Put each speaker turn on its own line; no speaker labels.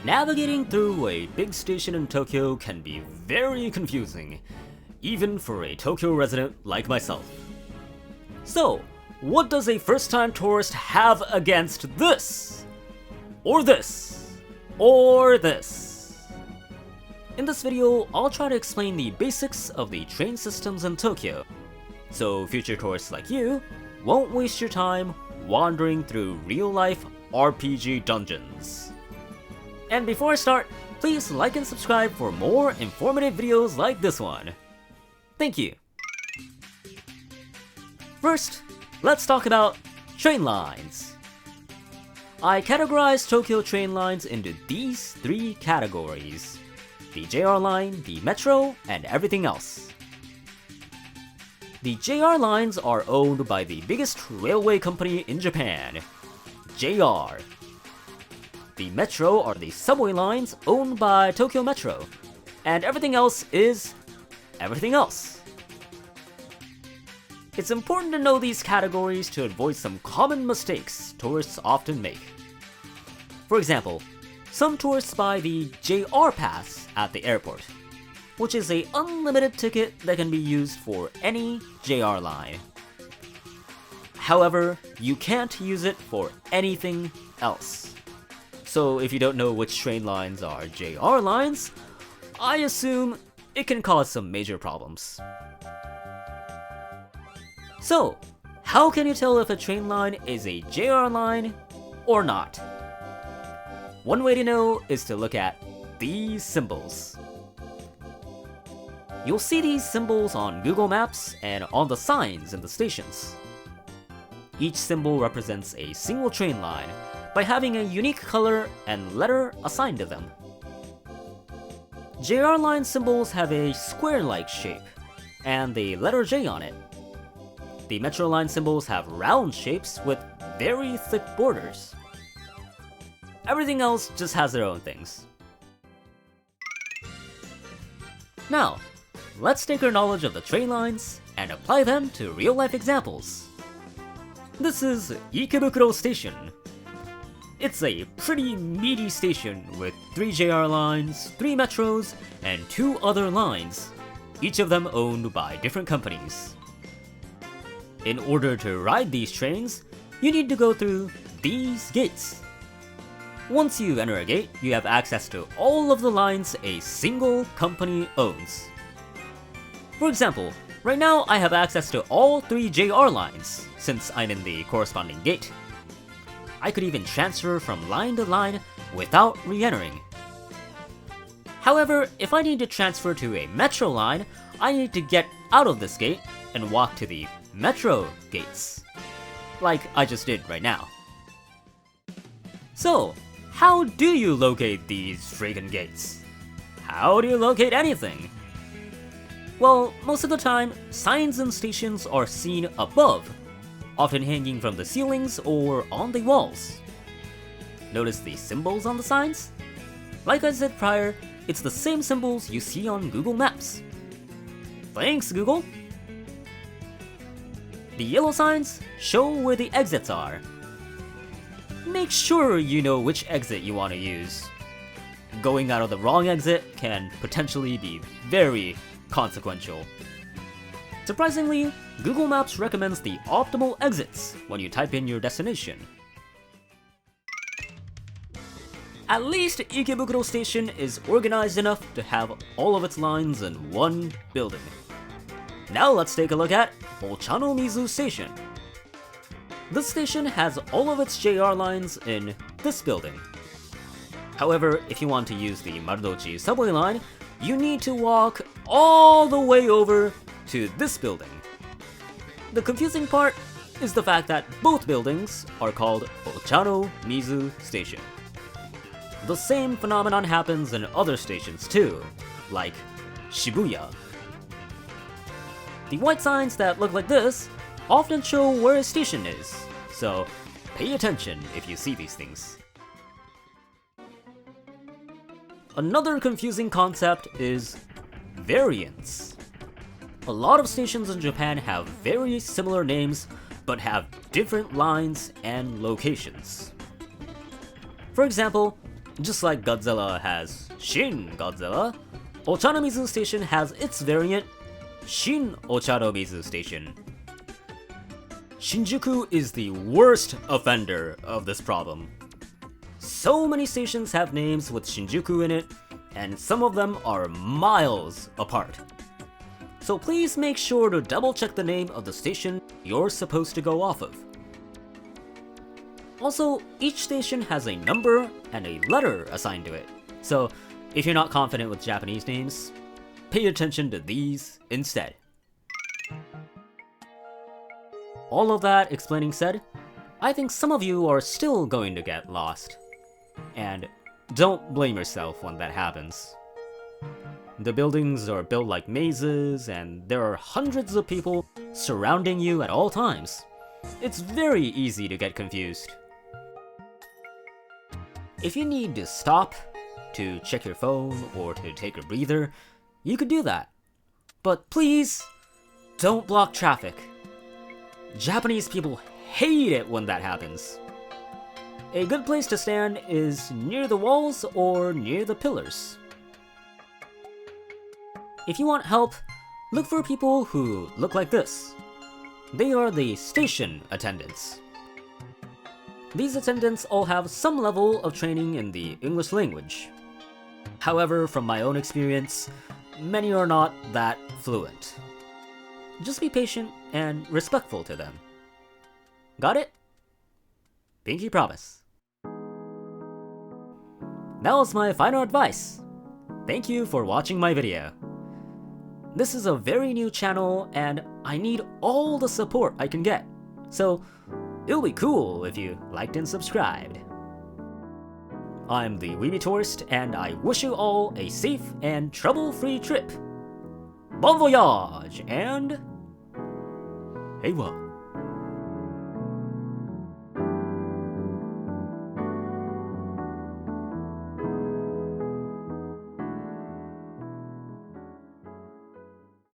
Navigating through a big station in Tokyo can be very confusing, even for a Tokyo resident like myself. So, what does a first-time tourist have against this? Or this? Or this? In this video, I'll try to explain the basics of the train systems in Tokyo, so future tourists like you won't waste your time wandering through real-life RPG dungeons. And before I start, please like and subscribe for more informative videos like this one. Thank you. First, let's talk about train lines. I categorize Tokyo train lines into these three categories: the JR line, the Metro, and everything else. The JR lines are owned by the biggest railway company in Japan, JR. The Metro are the subway lines owned by Tokyo Metro, and everything else is everything else. It's important to know these categories to avoid some common mistakes tourists often make. For example, some tourists buy the JR Pass at the airport, which is an unlimited ticket that can be used for any JR line. However, you can't use it for anything else. So if you don't know which train lines are JR lines, I assume it can cause some major problems. So, how can you tell if a train line is a JR line or not? One way to know is to look at these symbols. You'll see these symbols on Google Maps and on the signs in the stations. Each symbol represents a single train line by having a unique color and letter assigned to them. JR line symbols have a square-like shape and the letter J on it. The Metro line symbols have round shapes with very thick borders. Everything else just has their own things. Now, let's take our knowledge of the train lines and apply them to real-life examples. This is Ikebukuro Station. It's a pretty meaty station with 3 JR lines, 3 metros, and 2 other lines, each of them owned by different companies. In order to ride these trains, you need to go through these gates. Once you enter a gate, you have access to all of the lines a single company owns. For example, right now I have access to all 3 JR lines, since I'm in the corresponding gate. I could even transfer from line to line without re-entering. However, if I need to transfer to a Metro line, I need to get out of this gate and walk to the Metro gates, like I just did right now. So, how do you locate these friggin' gates? How do you locate anything? Well, most of the time, signs in stations are seen above, often hanging from the ceilings or on the walls. Notice the symbols on the signs? Like I said prior, it's the same symbols you see on Google Maps. Thanks, Google! The yellow signs show where the exits are. Make sure you know which exit you want to use. Going out of the wrong exit can potentially be very consequential. Surprisingly, Google Maps recommends the optimal exits when you type in your destination. At least Ikebukuro Station is organized enough to have all of its lines in one building. Now let's take a look at Ochanomizu Station. This station has all of its JR lines in this building. However, if you want to use the Marudochi subway line, you need to walk all the way over to this building. The confusing part is the fact that both buildings are called Ochanomizu Station. The same phenomenon happens in other stations too, like Shibuya. The white signs that look like this often show where a station is, so pay attention if you see these things. Another confusing concept is variants. A lot of stations in Japan have very similar names, but have different lines and locations. For example, Just like Godzilla has Shin Godzilla, Ochanomizu Station has its variant, Shin Ochanomizu Station. Shinjuku is the worst offender of this problem. So many stations have names with Shinjuku in it, and some of them are miles apart. So please make sure to double check the name of the station you're supposed to go off of. Also, each station has a number and a letter assigned to it, so if you're not confident with Japanese names, pay attention to these instead. All of that explaining said, I think some of you are still going to get lost. And don't blame yourself when that happens. The buildings are built like mazes, and there are hundreds of people surrounding you at all times. It's very easy to get confused. If you need to stop, to check your phone, or to take a breather, you could do that. But please, don't block traffic. Japanese people hate it when that happens. A good place to stand is near the walls or near the pillars. If you want help, look for people who look like this. They are the station attendants. These attendants all have some level of training in the English language. However, from my own experience, many are not that fluent. Just be patient and respectful to them. Got it? Pinky promise. That was my final advice. Thank you for watching my video. This is a very new channel and I need all the support I can get, so it'll be cool if you liked and subscribed. I'm the Weeby Tourist and I wish you all a safe and trouble-free trip. Bon voyage and... Heiwa.